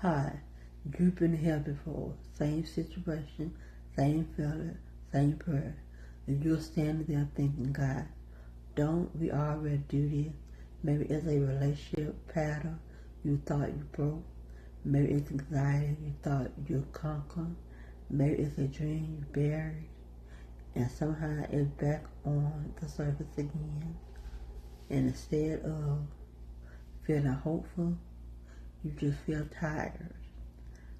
Hi, you've been here before. Same situation, same feeling, same prayer. And you're standing there thinking, God, don't we already do this? Maybe it's a relationship pattern you thought you broke. Maybe it's anxiety you thought you conquered. Maybe it's a dream you buried. And somehow it's back on the surface again. And instead of feeling hopeful, you just feel tired.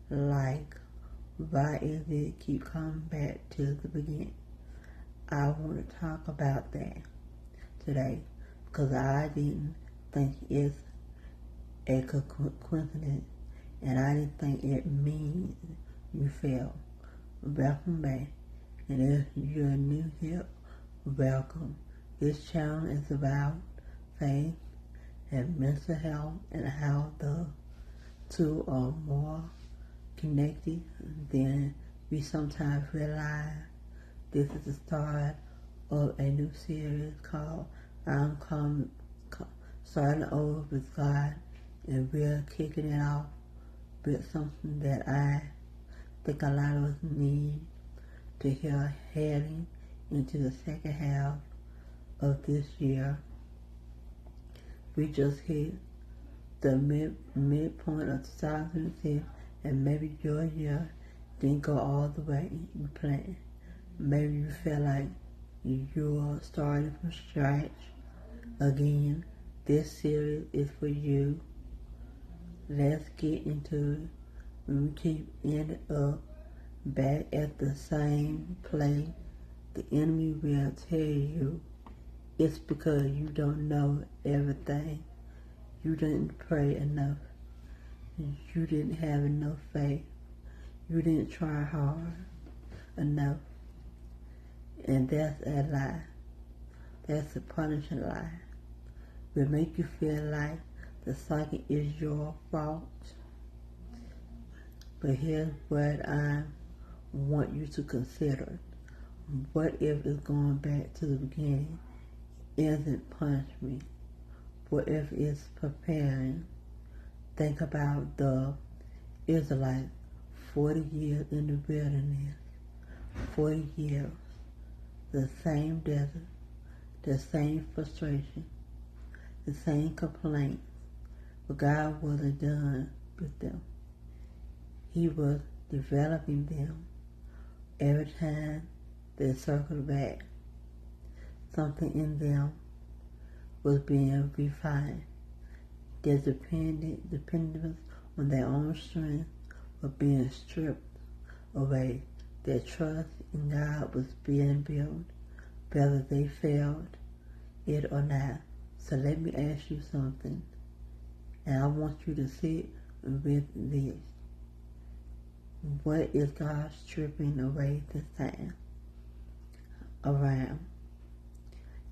Like, why is it keep coming back to the beginning? I want to talk about that today because I didn't think it's a coincidence and I didn't think it means you failed. Welcome back, and if you're new here, welcome. This channel is about faith and mental health and how the two are more connected than we sometimes realize. This is the start of a new series called Starting Over with God, and we're kicking it off with something that I think a lot of us need to hear heading into the second half of this year. We just hit the midpoint of 2006, and maybe your year didn't go all the way you planned. Maybe you feel like you're starting from scratch again. This series is for you. Let's get into it. When we keep ending up back at the same place, the enemy will tell you it's because you don't know everything. You didn't pray enough. You didn't have enough faith. You didn't try hard enough. And that's a lie. That's a punishing lie. It will make you feel like the cycle is your fault. But here's what I want you to consider. What if it's going back to the beginning isn't punishment? What if it's preparing? Think about the Israelites 40 years in the wilderness. 40 years. The same desert. The same frustration. The same complaints. But God wasn't done with them. He was developing them. Every time they circled back, something in them was being refined. Their dependence on their own strength was being stripped away. Their trust in God was being built, whether they felt it or not. So let me ask you something, and I want you to sit with this. What is God stripping away this time around?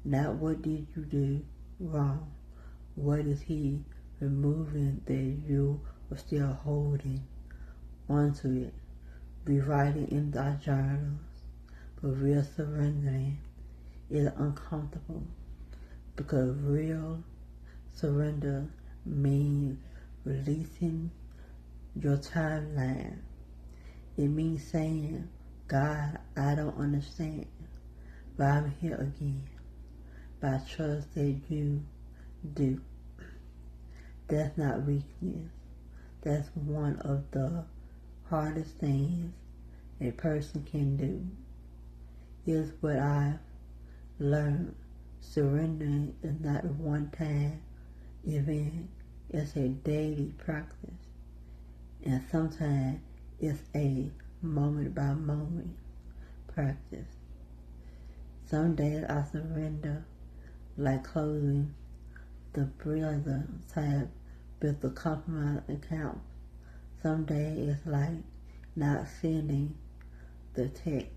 Not what did you do wrong. What is He removing that you are still holding onto it? Rewriting in our journals, but real surrendering is uncomfortable because real surrender means releasing your timeline. It means saying, God, I don't understand, but I'm here again. But I trust that you do. That's not weakness. That's one of the hardest things a person can do. Here's what I've learned. Surrendering is not a one-time event. It's a daily practice. And sometimes it's a moment-by-moment practice. Some days I surrender like closing the browser tab with the compromised account. Some days it's like not sending the text.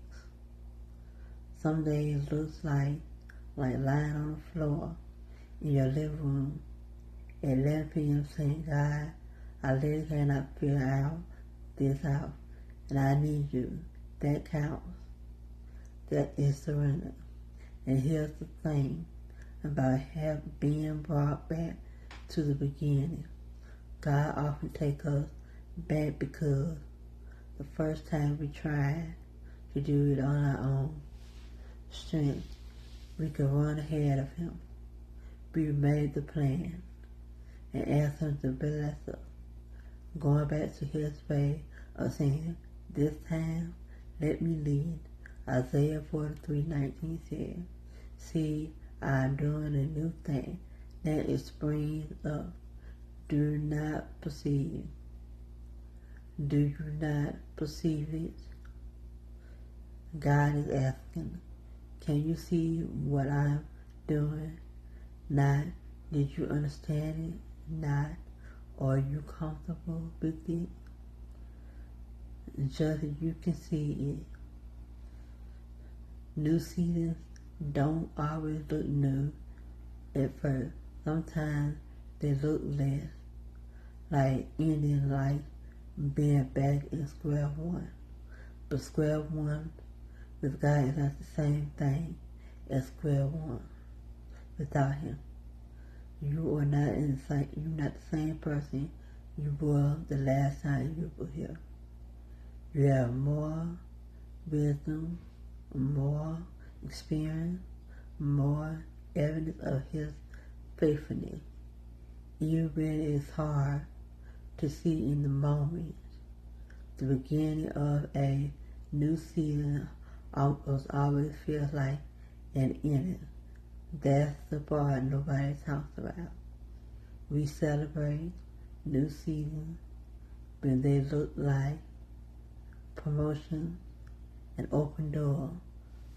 Some days it looks like lying on the floor in your living room at 11 p.m. saying, God, I literally cannot figure this out, and I need you. That counts. That is surrender. And here's the thing about being brought back to the beginning. God often takes us back because the first time we tried to do it on our own strength, we could run ahead of him. We made the plan and asked him to bless us, going back to his way of saying, this time let me lead. Isaiah 43:19 says, see, I am doing a new thing, that it springs up. Do not perceive. Do you not perceive it? God is asking, can you see what I'm doing? Not, did you understand it? Not, are you comfortable with it? Just as you can see it. New seasons don't always look new at first. Sometimes they look less like ending life, being back in square one. But square one with God is not the same thing as square one without Him. You are not you're not the same person you were the last time you were here. You have more wisdom, more experience, more evidence of His faithfulness. Even when it's hard to see in the moment, the beginning of a new season always feels like an ending. That's the part nobody talks about. We celebrate new seasons when they look like promotion and open door,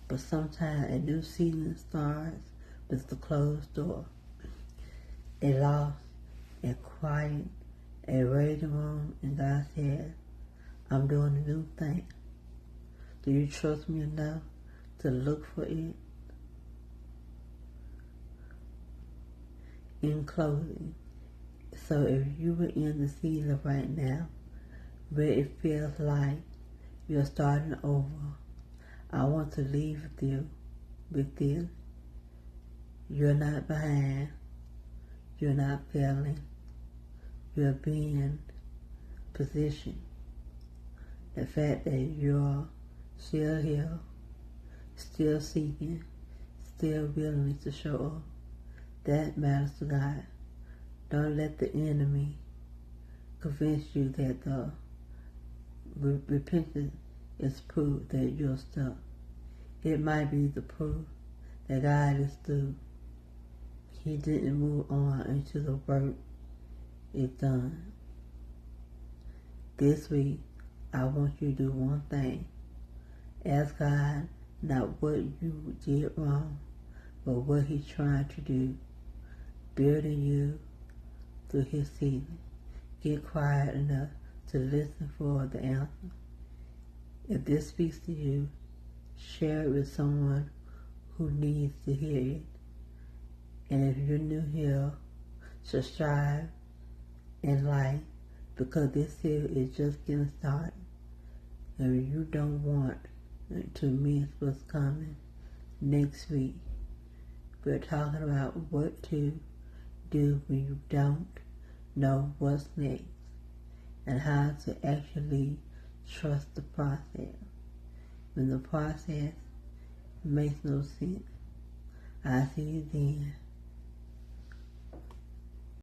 but sometimes a new season starts with the closed door. A lost, a quiet, a waiting room, and God says, I'm doing a new thing. Do you trust me enough to look for it? In closing, so if you were in the season right now where it feels like you're starting over, I want to leave you with this. You're not behind. You're not failing. You're being positioned. The fact that you're still here, still seeking, still willing to show up, that matters to God. Don't let the enemy convince you that the repentance is proof that you're stuck. It might be the proof that God is through. He didn't move on until the work is done. This week, I want you to do one thing. Ask God not what you did wrong, but what He's trying to do. Building you through His season. Get quiet enough to listen for the answer. If this speaks to you, share it with someone who needs to hear it. And if you're new here, subscribe and like, because this series is just getting started. And you don't want to miss what's coming next week. We're talking about what to do when you don't know what's next, and how to actually trust the process when the process makes no sense. I'll see you then.